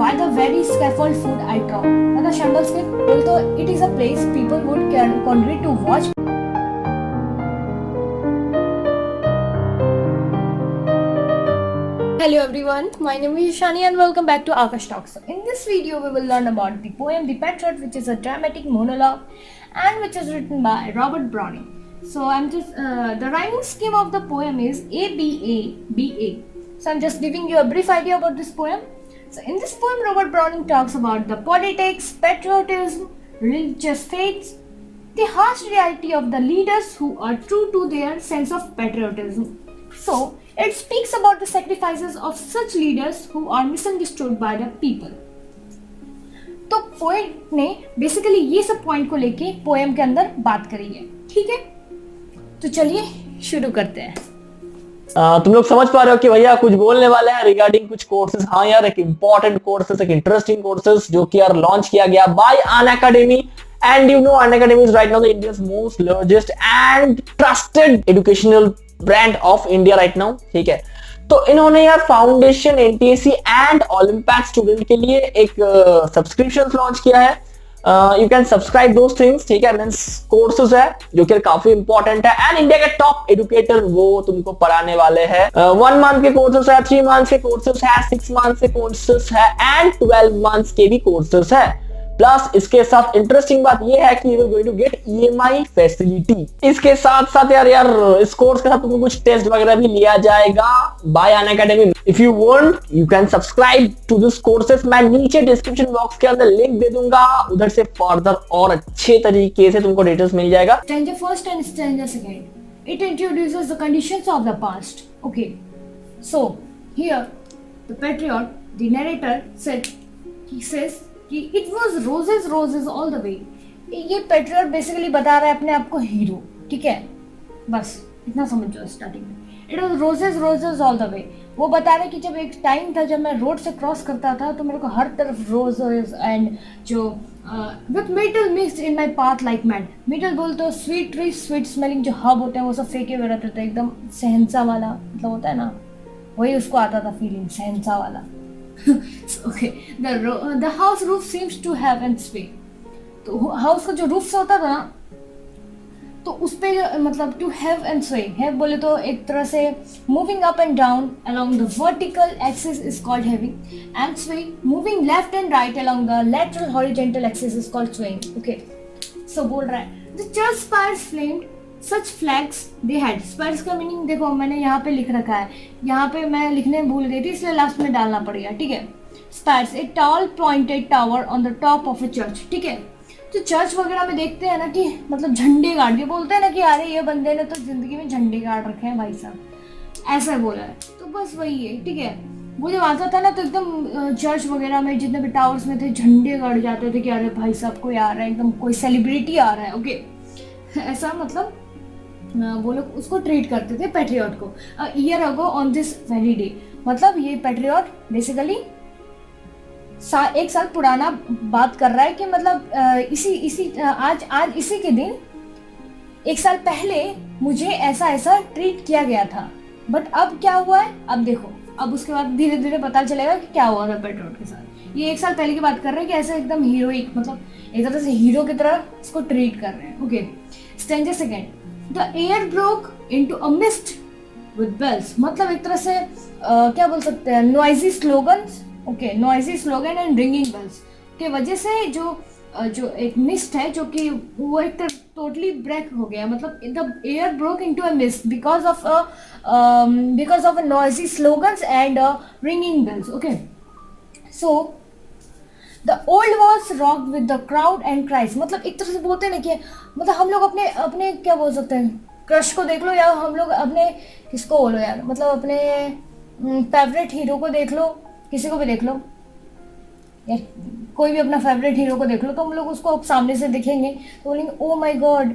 by the very scaffold food I trod. मतलब shambles के बोल तो it is a place people would congregate to watch. Hello everyone, my name is Shani and welcome back to Akash Talks. So in this video we will learn about the poem The Patriot, which is a dramatic monologue and which is written by Robert Browning. So I'm just the rhyming scheme of the poem is ABABA. So I'm just giving you a brief idea about this poem. So in this poem Robert Browning talks about the politics, patriotism, religious faiths, the harsh reality of the leaders who are true to their sense of patriotism. So it speaks about the sacrifices of such leaders who are misunderstood by the people. तो poet ने basically ये सब point को लेके poem के अंदर बात करी है, ठीक है? तो चलिए शुरू करते हैं। तुम लोग समझ पा रहे हो कि भैया कुछ बोलने वाले हैं रिगार्डिंग कुछ कोर्सेज। हाँ यार, एक इंपॉर्टेंट कोर्सेज, एक इंटरेस्टिंग कोर्सेज जो कि यार लॉन्च किया गया bye Unacademy. And you know Unacademy is right now the India's most largest and trusted educational brand of India right now, ठीक है? तो इन्होंने यार foundation, NTSC and olympiad student के लिए एक सब्सक्रिप्शन लॉन्च किया है। You can subscribe those things, ठीक है? मींस कोर्सेज है जो कि काफी इंपॉर्टेंट है एंड इंडिया के टॉप एजुकेटर वो तुमको पढ़ाने वाले हैं। 1 मंथ के कोर्सेज है, 3 मंथ के कोर्सेज है, 6 मंथ के कोर्सेज है एंड 12 मंथ के भी कोर्सेज है। प्लस इसके साथ इंटरेस्टिंग बात ये है कि you will going to get EMI facility. इसके साथ साथ यार इस कोर्स के साथ तुमको कुछ टेस्ट वगैरह भी लिया जाएगा by Unacademy. If you want you can subscribe to this courses. मैं नीचे डिस्क्रिप्शन बॉक्स के अंदर लिंक दे दूंगा, उधर से फर्दर और अच्छे तरीके से तुमको डिटेल्स मिल जाएगा। Stanza first and stanza second. It introduces the conditions of the past. Okay. So here the patriot, the narrator he says कि it was roses roses all the way. ये पेट्रियट बेसिकली बता रहा है अपने आप को hero, ठीक है? बस इतना समझ जाओ स्टार्टिंग में। It was roses roses all the way. वो बता रहे कि जब एक टाइम था जब मैं रोड से क्रॉस करता था तो मेरे को हर तरफ रोजेस एंड जो with metal mixed in my path like mad. metal बोल तो स्वीट ट्री, स्वीट स्मेलिंग जो हब होते हैं वो सब फेंके हुए रहते थे, एकदम सहनसा वाला मतलब होता है ना, वही उसको आता था फीलिंग सहनसा वाला। Okay, the house roof seems to have and sway. तो हाउस का जो रूफ होता था ना, तो उस पे मतलब टू हैव एंड स्वे, हैव बोले तो एक तरह से moving up and down along the vertical axis is called having, and स्वे moving left and right along the lateral horizontal axis is called swaying. Okay, सो बोल रहा है the church spires flamed such flags they had. Spires का meaning देखो मैंने यहाँ पे लिख रखा है, यहाँ पे मैं लिखने भूल गई थी इसलिए लास्ट में डालना पड़ गया, ठीक है? Spires a tall pointed tower on the top of A church, ठीक है? तो चर्च वगैरह में देखते हैं ना कि मतलब झंडे गाड़ दिए, बोलते हैं ना कि अरे ये बंदे ने तो जिंदगी में झंडे गाड़ रखे हैं भाई साहब, ऐसा बोला है। तो बस वही है, ठीक है? वो जब आता था ना तो एकदम चर्च वगैरह में जितने भी टावर्स में थे झंडे गाड़ जाते थे कि अरे भाई साहब कोई आ रहा है, एकदम कोई सेलिब्रिटी आ रहा है। ओके, ऐसा मतलब वो लोग उसको ट्रीट करते थे पेट्रियट को। Year ago on this very day, मतलब ये पेट्रियट बेसिकली 1 साल पुराना बात कर रहा है कि मतलब आज इसी के दिन 1 साल पहले मुझे ऐसा ट्रीट किया गया था, बट अब क्या हुआ है अब देखो। अब उसके बाद धीरे धीरे पता चलेगा कि क्या हुआ था पेट्रियट के साथ। ये 1 साल पहले की बात कर रहे हैं कि ऐसे एकदम हीरोइक मतलब एक तरह से हीरो की तरह इसको ट्रीट कर रहे हैं। Okay, stanza second. The air broke into a mist with bells, मतलब एक तरह से क्या बोल सकते हैं, noisy slogans, okay, noisy slogan and ringing bells के वजह से जो एक मिस्ट है जो कि वो एक तरह टोटली ब्रेक हो गया, मतलब the air broke into a mist because of a noisy slogans and ringing bells. Okay, so The old was rocked with the crowd and cries, मतलब एक तरह से बोलते हैं ना कि मतलब हम लोग अपने क्या बोल सकते हैं, क्रश को देख लो या हम लोग अपने किसको बोलो यार, मतलब अपने फेवरेट हीरो को देख लो, किसी को भी देख लो यार, कोई भी अपना फेवरेट हीरो को देख लो तो हम लोग उसको अब सामने से देखेंगे तो बोलेंगे ओ माय गॉड,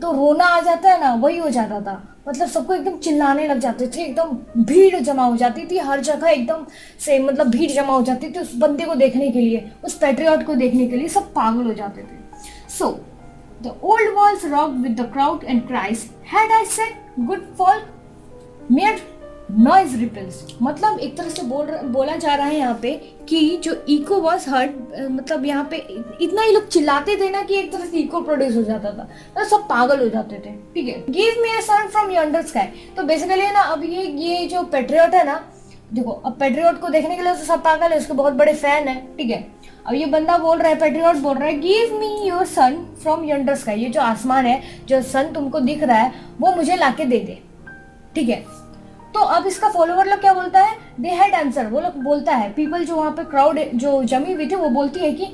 तो रोना आ जाता है ना, वही हो जाता था। मतलब सबको एकदम चिल्लाने लग जाते थे, एकदम भीड़ जमा हो जाती थी हर जगह, एकदम से मतलब भीड़ जमा हो जाती थी उस बंदे को देखने के लिए, उस पेट्रियट को देखने के लिए, सब पागल हो जाते थे। So the old walls rocked with the crowd and cries, had I said good fall mere noise ripples, मतलब एक तरह से बोला जा रहा है यहाँ पे कि जो इको वॉज हर्ड, मतलब यहाँ पे इतना ही लोग चिल्लाते थे ना कि एक तरह से इको प्रोड्यूस हो जाता था, तो सब पागल हो जाते थे। ठीक है, give me a sun from yonder sky, तो बेसिकली है ना, अब ये जो पेट्रियट है ना, देखो अब पेट्रियट को देखने के लिए तो सब पागल है, उसके बहुत बड़े फैन है। ठीक है, अब ये बंदा बोल रहा है, पेट्रियट बोल रहा है, give me your son from yonder sky, ये जो आसमान है, जो सन तुमको दिख रहा है, वो मुझे लाके दे दे। ठीक है, तो अब इसका फॉलोवर लोग क्या बोलता है, दे हैड आंसर, वो लोग बोलता है, पीपल जो वहाँ पे क्राउड जो जमी हुई थी वो बोलती है कि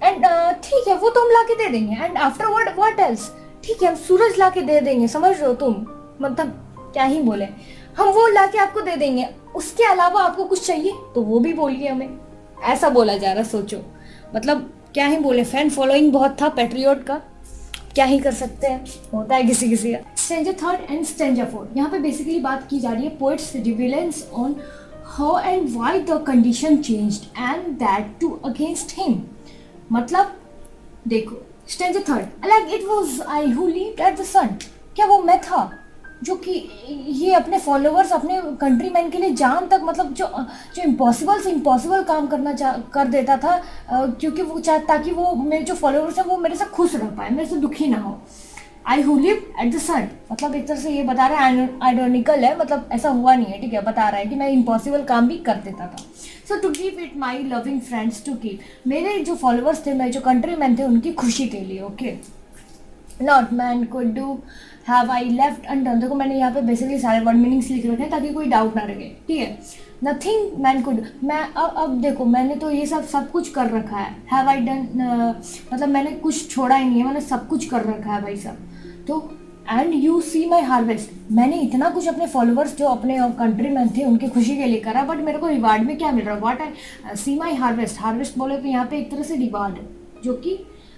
एंड ठीक है वो तो हम लाके दे देंगे, एंड आफ्टरवर्ड व्हाट एल्स, ठीक है हम सूरज लाके दे देंगे, समझ रहे हो तुम, मतलब क्या ही बोले, हम वो लाके आपको दे देंगे, उसके अलावा आपको कुछ चाहिए तो वो भी बोलिए हमें, ऐसा बोला जा रहा। सोचो, मतलब क्या ही बोले, फैन फॉलोइंग बहुत था पेट्रियट का, क्या ही कर सकते हैं, होता है किसी किसी का। Stranger third and stranger fourth, यहाँ पे बेसिकली बात की जा रही है poets रिविलेंस on how and why the condition changed and that to against him, मतलब देखो stranger third, like it was I who lived at the सन, क्या वो मैं था जो कि ये अपने फॉलोअर्स, अपने कंट्रीमैन के लिए जान तक, मतलब जो इम्पॉसिबल से इम्पॉसिबल काम कर देता था, क्योंकि वो ताकि वो मेरे जो फॉलोअर्स हैं वो मेरे से खुश रह पाए, मेरे से दुखी ना हो। I who live at the सन, मतलब एक तरह से ये बता रहा है, आइरोनिकल है, मतलब ऐसा हुआ नहीं है। ठीक है, बता रहा है कि मैं इम्पॉसिबल काम भी कर देता था। सो to keep it my loving friends to keep, मेरे जो फॉलोअर्स थे, मेरे जो कंट्रीमैन थे, उनकी खुशी के लिए। Okay, not man could do have I left undone, देखो मैंने यहाँ पे बेसिकली सारे वर्ड मीनिंग्स लिख रखे हैं ताकि कोई डाउट ना रहे। ठीक है, नथिंग मैन कुड, मैं अब देखो मैंने तो ये सब कुछ कर रखा है, हैव आई डन, मतलब मैंने कुछ छोड़ा ही नहीं है, मैंने सब कुछ कर रखा है भाई साहब। तो and you see my harvest, मैंने इतना कुछ अपने फॉलोअर्स जो अपने कंट्री मैन थे उनकी खुशी के लिए करा, बट मेरे को रिवार्ड में क्या मिल रहा है, what I see my harvest, harvest बोले तो यहाँ पे एक तरह से रिवार्ड है, जो कि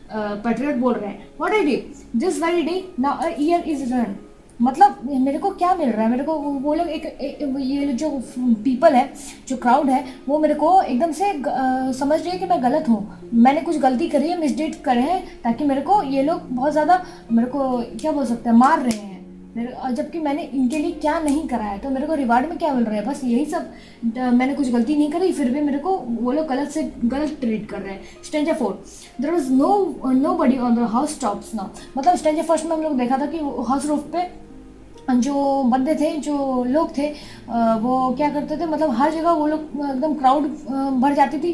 पेट्रियट बोल रहे हैं, what I did this very day now a year is run, मतलब मेरे को क्या मिल रहा है, मेरे को वो लोग ये जो पीपल है, जो क्राउड है, वो मेरे को एकदम से समझ रही है कि मैं गलत हूँ, मैंने कुछ गलती करी है, मिसडीड करे हैं, ताकि मेरे को ये लोग बहुत ज़्यादा मेरे को क्या बोल सकते हैं, मार रहे हैं मेरे, जबकि मैंने इनके लिए क्या नहीं करा है, तो मेरे को रिवार्ड में क्या मिल रहा है, बस यही सब, मैंने कुछ गलती नहीं करी फिर भी मेरे को वो लोग गलत से गलत ट्रीट कर रहे हैं। Stranger fourth, there was nobody on the house tops now, मतलब स्ट्रेंजर फर्स्ट में हम लोग देखा था कि हाउस रूफ पे जो बंदे थे, जो लोग थे, वो क्या करते थे, मतलब हर जगह वो लोग एकदम क्राउड भर जाती थी,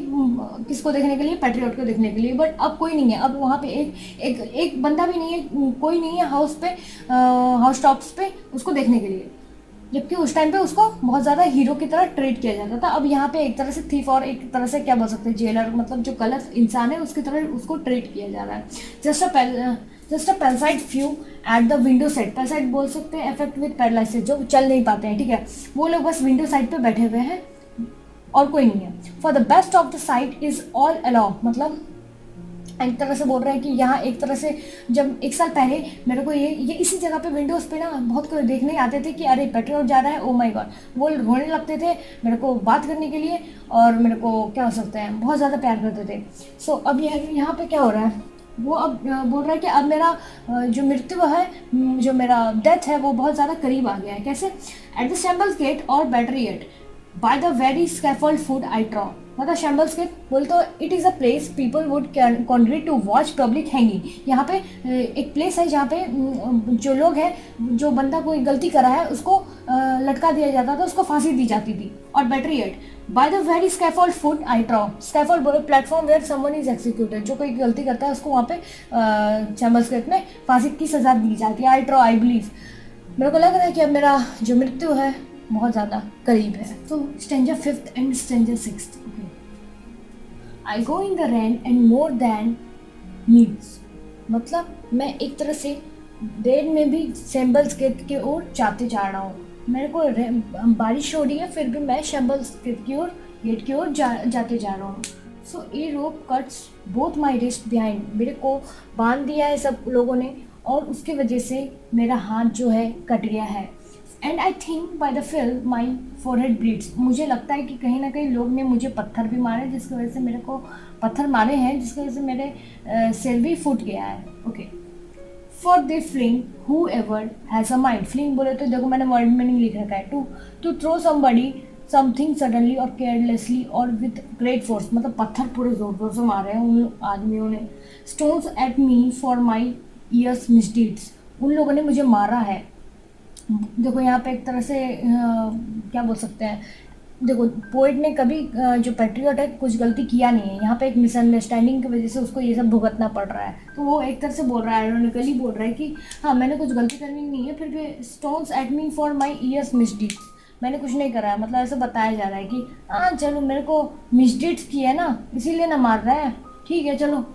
किसको देखने के लिए, पेट्रियट को देखने के लिए, बट अब कोई नहीं है, अब वहाँ पे एक बंदा भी नहीं है, कोई नहीं है हाउस पे, हाउस टॉप्स पे उसको देखने के लिए, जबकि उस टाइम पे उसको बहुत ज़्यादा हीरो की तरह ट्रीट किया जाता था। अब यहाँ पे एक तरह से थीफ और एक तरह से क्या बोल सकते हैं, जेलर, मतलब जो गलत इंसान है उसकी तरह उसको ट्रीट किया जा रहा है। Just a parasite few at the window side, parasite बोल सकते हैं एफेक्ट विद पैरालिसिस, जो चल नहीं पाते हैं। ठीक है, वो लोग बस विंडो साइड पे बैठे हुए हैं और कोई नहीं है। For the best of the site is all allow, मतलब एक तरह से बोल रहे हैं कि यहाँ एक तरह से जब एक साल पहले मेरे को ये इसी जगह पे विंडोज़ पे ना बहुत कोई देखने आते थे कि अरे पेट्रियट जा रहा है, ओ माय गॉड, वो रोने लगते थे मेरे को बात करने के लिए, और मेरे को क्या हो सकता है, बहुत ज़्यादा प्यार करते थे। सो अब यहाँ पे क्या हो रहा है, वो अब बोल रहा है कि अब मेरा जो मृत्यु है, जो मेरा डेथ है, वो बहुत ज़्यादा करीब आ गया है। कैसे, एट द शैम्बल्स गेट और बैटरियट by the very scaffold food I ट्रॉ, मतलब शैम्बल्स गेट बोल तो it is a place people would congruent to watch public hanging, यहाँ पे एक प्लेस है जहाँ पे जो लोग हैं, जो बंदा कोई गलती करा है उसको लटका दिया जाता था, उसको फांसी दी जाती थी। और बैटरियट by the very scaffold food I ट्रॉ, scaffold बोले platform where someone is executed, जो कोई गलती करता है उसको वहाँ पे शैम्बल्स गेट में फांसी की सजा दी जाती है। आई ट्रॉ आई बिलीव, मेरे को लग रहा है कि अब मेरा जो मृत्यु है बहुत ज़्यादा करीब है। तो stranger fifth and stranger sixth, I go in the rain and more than needs, मतलब मैं एक तरह से रेन में भी शैम्बल्स गेट की ओर जाते जा रहा हूँ, मेरे को बारिश हो रही है फिर भी मैं शैम्बल्स गेट की ओर जाते जा रहा हूँ। सो ए रोप cuts both my wrist behind, मेरे को बांध दिया है सब लोगों ने, और उसकी वजह से मेरा हाथ जो है कट गया है। And I think by the feel my forehead bleeds, मुझे लगता है कि कहीं ना कहीं लोग ने मुझे पत्थर भी मारे, जिसकी वजह से मेरे को पत्थर मारे हैं, जिसकी वजह से मेरे सिर भी फूट गया है। Okay, for the fling whoever has a mind. Fling बोले तो देखो मैंने वर्ड मीनिंग लिख रखा है, to throw somebody something suddenly और केयरलेसली और विथ ग्रेट फोर्स, मतलब पत्थर पूरे जोर जोर से मारे हैं उन आदमियों ने। Stones at me for my years misdeeds, उन लोगों ने मुझे मारा है। देखो यहाँ पे एक तरह से क्या बोल सकते हैं, देखो पोइट ने कभी जो पैट्रियट है कुछ गलती किया नहीं है, यहाँ पे एक मिसअंडरस्टैंडिंग की वजह से उसको ये सब भुगतना पड़ रहा है। तो वो एक तरह से बोल रहा है, आयरॉनिकली बोल रहा है कि हाँ मैंने कुछ गलती करनी नहीं है, फिर भी stones at me for my years misdeeds, मैंने कुछ नहीं करा है, मतलब ऐसे बताया जा रहा है कि हाँ चलो मेरे को मिसडीड्स की है ना इसीलिए ना मार रहा है, ठीक है चलो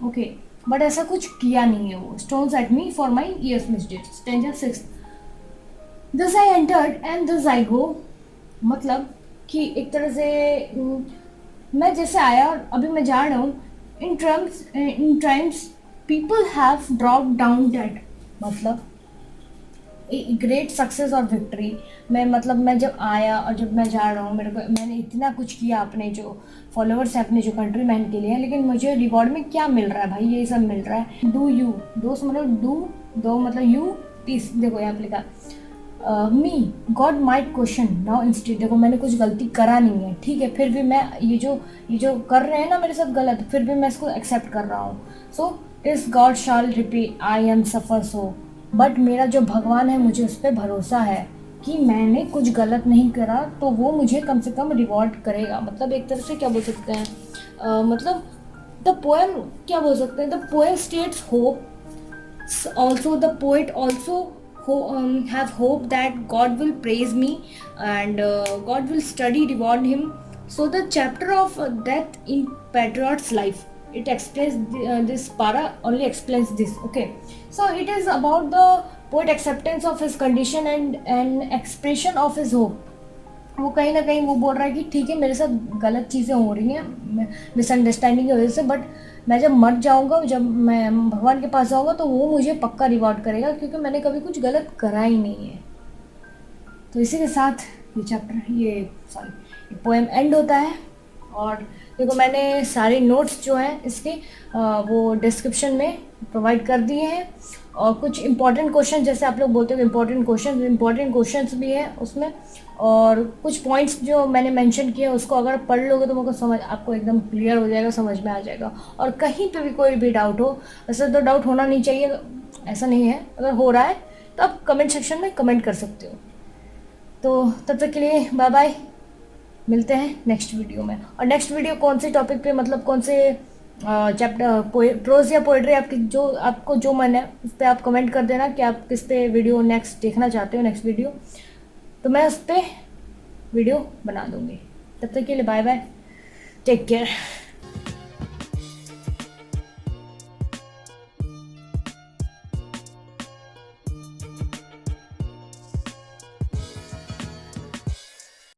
ओके, बट ऐसा कुछ किया नहीं है वो। Stones at me for my years misdeeds. स्टेंजर 6, this I entered and this I गो, मतलब कि एक तरह से मैं जैसे आया और अभी मैं जा रहा हूँ। इन times people have drop down dead, मतलब ग्रेट सक्सेस और विक्ट्री मैं, मतलब मैं जब आया और जब मैं जा रहा हूँ, मैंने इतना कुछ किया अपने जो फॉलोअर्स हैं, अपने जो कंट्रीमैन के लिए, लेकिन मुझे रिवॉर्ड में क्या मिल रहा है भाई, ये सब मिल रहा है। डू यू दोस्त मतलब दो मतलब यू टीस, देखो यहाँ पे लिखा मी God might question now instead, देखो मैंने कुछ गलती करा नहीं है, ठीक है, फिर भी मैं ये जो कर रहे हैं ना मेरे साथ गलत, फिर भी मैं इसको एक्सेप्ट कर रहा हूँ। सो इस God shall repay I am suffer so, but मेरा जो भगवान है मुझे उस पर भरोसा है कि मैंने कुछ गलत नहीं करा तो वो मुझे कम से कम रिवॉर्ड करेगा। मतलब एक तरह से क्या बोल सकते हैं, मतलब द पोएम क्या बोल सकते हैं, the poem states hope, also the poet also have hope that God will praise me and God will study reward him. So the chapter of death in patriot's life, it explains this para only explains this, okay. So it is about the poet acceptance of his condition and expression of his hope. वो कहीं ना कहीं वो बोल रहा है कि ठीक है मेरे साथ गलत चीज़ें हो रही हैं मिसअंडरस्टैंडिंग की वजह से, बट मैं जब मर जाऊंगा, जब मैं भगवान के पास जाऊंगा तो वो मुझे पक्का रिवॉर्ड करेगा क्योंकि मैंने कभी कुछ गलत करा ही नहीं है। तो इसी के साथ ये चैप्टर ये पोएम एंड होता है। और देखो मैंने सारे नोट्स जो हैं इसके वो डिस्क्रिप्शन में प्रोवाइड कर दिए हैं, और कुछ इंपॉर्टेंट क्वेश्चन जैसे आप लोग बोलते हो इंपॉर्टेंट क्वेश्चंस भी हैं उसमें, और कुछ पॉइंट्स जो मैंने मेंशन किए उसको अगर पढ़ लोगे तो मुझको समझ आपको एकदम क्लियर हो जाएगा, समझ में आ जाएगा। और कहीं पे भी कोई भी डाउट हो, वैसे तो डाउट होना नहीं चाहिए, ऐसा नहीं है, अगर हो रहा है तो आप कमेंट सेक्शन में कमेंट कर सकते हो। तो तब तक के लिए बाय बाय, मिलते हैं नेक्स्ट वीडियो में। और नेक्स्ट वीडियो कौन से टॉपिक पे, मतलब कौन से चैप्टर प्रोज या पोएट्री आपको जो मन है उस पर आप कमेंट कर देना कि आप किस पे वीडियो नेक्स्ट देखना चाहते हो, नेक्स्ट वीडियो, तो मैं उस पर वीडियो बना दूँगी। तब तक के लिए बाय बाय, टेक केयर।